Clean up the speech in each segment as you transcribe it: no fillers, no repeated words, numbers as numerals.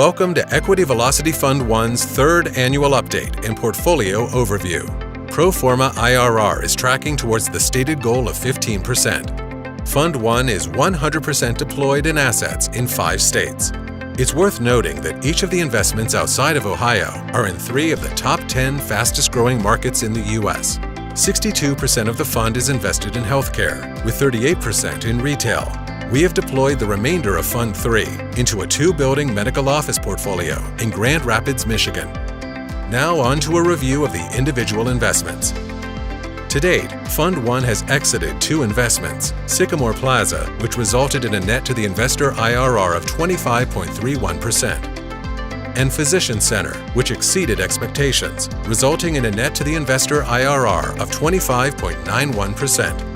Welcome to Equity Velocity Fund I's third annual update and portfolio overview. Pro forma IRR is tracking towards the stated goal of 15%. Fund 1 is 100% deployed in assets in 5 states. It's worth noting that each of the investments outside of Ohio are in 3 of the top 10 fastest-growing markets in the U.S. 62% of the fund is invested in healthcare, with 38% in retail. We have deployed the remainder of Fund 3 into a 2-building medical office portfolio in Grand Rapids, Michigan. Now on to a review of the individual investments. To date, Fund 1 has exited 2 investments, Sycamore Plaza, which resulted in a net to the investor IRR of 25.31%, and Physician Center, which exceeded expectations, resulting in a net to the investor IRR of 25.91%.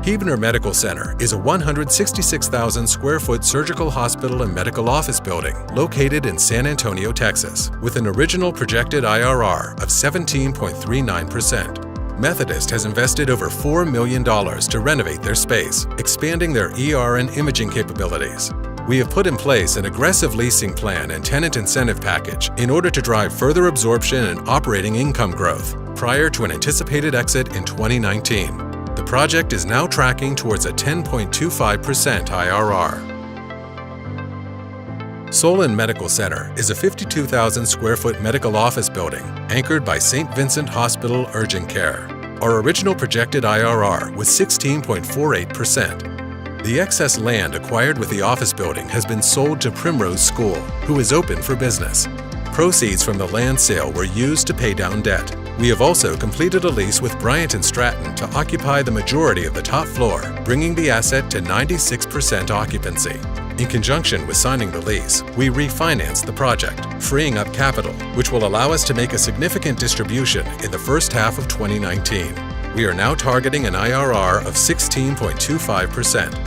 Huebner Medical Center is a 166,000 square foot surgical hospital and medical office building located in San Antonio, Texas, with an original projected IRR of 17.39%. Methodist has invested over $4 million to renovate their space, expanding their ER and imaging capabilities. We have put in place an aggressive leasing plan and tenant incentive package in order to drive further absorption and operating income growth prior to an anticipated exit in 2019. The project is now tracking towards a 10.25% IRR. Solon Medical Center is a 52,000 square foot medical office building anchored by St. Vincent Hospital Urgent Care. Our original projected IRR was 16.48%. The excess land acquired with the office building has been sold to Primrose School, who is open for business. Proceeds from the land sale were used to pay down debt. We have also completed a lease with Bryant & Stratton to occupy the majority of the top floor, bringing the asset to 96% occupancy. In conjunction with signing the lease, we refinanced the project, freeing up capital, which will allow us to make a significant distribution in the first half of 2019. We are now targeting an IRR of 16.25%.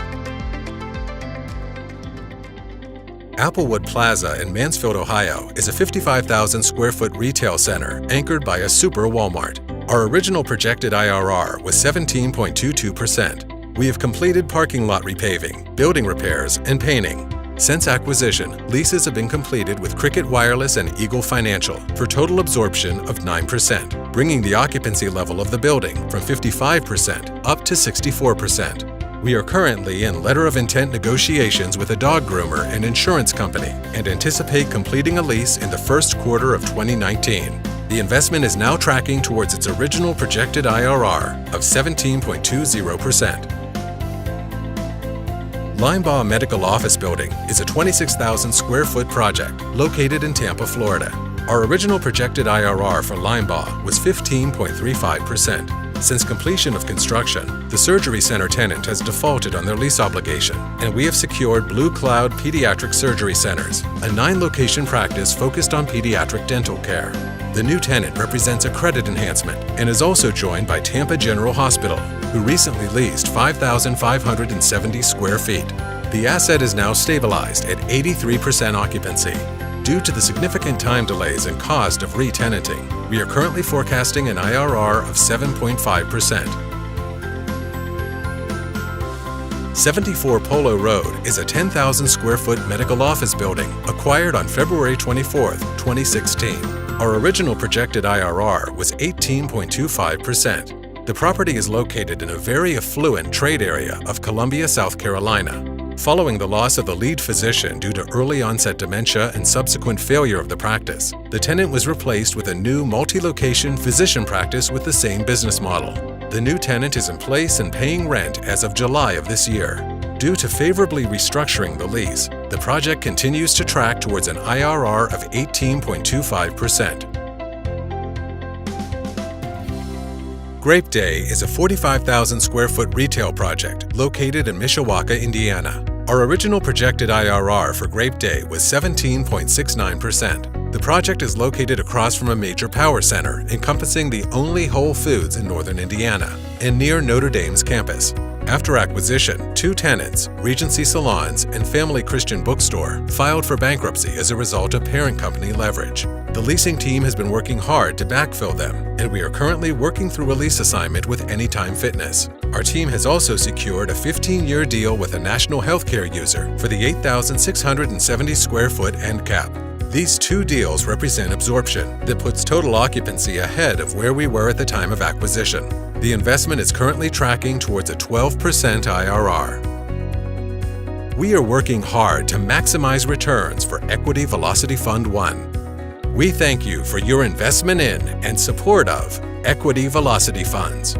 Applewood Plaza in Mansfield, Ohio is a 55,000 square foot retail center anchored by a super Walmart. Our original projected IRR was 17.22%. We have completed parking lot repaving, building repairs, and painting. Since acquisition, leases have been completed with Cricket Wireless and Eagle Financial for total absorption of 9%, bringing the occupancy level of the building from 55% up to 64%. We are currently in letter of intent negotiations with a dog groomer and insurance company and anticipate completing a lease in the first quarter of 2019. The investment is now tracking towards its original projected IRR of 17.20%. Linebaugh Medical Office Building is a 26,000 square foot project located in Tampa, Florida. Our original projected IRR for Linebaugh was 15.35%. Since completion of construction, the surgery center tenant has defaulted on their lease obligation, and we have secured Blue Cloud Pediatric Surgery Centers, a 9-location practice focused on pediatric dental care. The new tenant represents a credit enhancement and is also joined by Tampa General Hospital, who recently leased 5,570 square feet. The asset is now stabilized at 83% occupancy. Due to the significant time delays and cost of re-tenanting, we are currently forecasting an IRR of 7.5%. 74 Polo Road is a 10,000 square foot medical office building acquired on February 24, 2016. Our original projected IRR was 18.25%. The property is located in a very affluent trade area of Columbia, South Carolina. Following the loss of the lead physician due to early onset dementia and subsequent failure of the practice, the tenant was replaced with a new multi-location physician practice with the same business model. The new tenant is in place and paying rent as of July of this year. Due to favorably restructuring the lease, the project continues to track towards an IRR of 18.25%. Grape Day is a 45,000 square foot retail project located in Mishawaka, Indiana. Our original projected IRR for Grape Day was 17.69%. The project is located across from a major power center encompassing the only Whole Foods in northern Indiana and near Notre Dame's campus. After acquisition, 2 tenants, Regency Salons and Family Christian Bookstore, filed for bankruptcy as a result of parent company leverage. The leasing team has been working hard to backfill them, and we are currently working through a lease assignment with Anytime Fitness. Our team has also secured a 15-year deal with a national healthcare user for the 8,670 square foot end cap. These 2 deals represent absorption that puts total occupancy ahead of where we were at the time of acquisition. The investment is currently tracking towards a 12% IRR. We are working hard to maximize returns for Equity Velocity Fund 1. We thank you for your investment in and support of Equity Velocity Funds.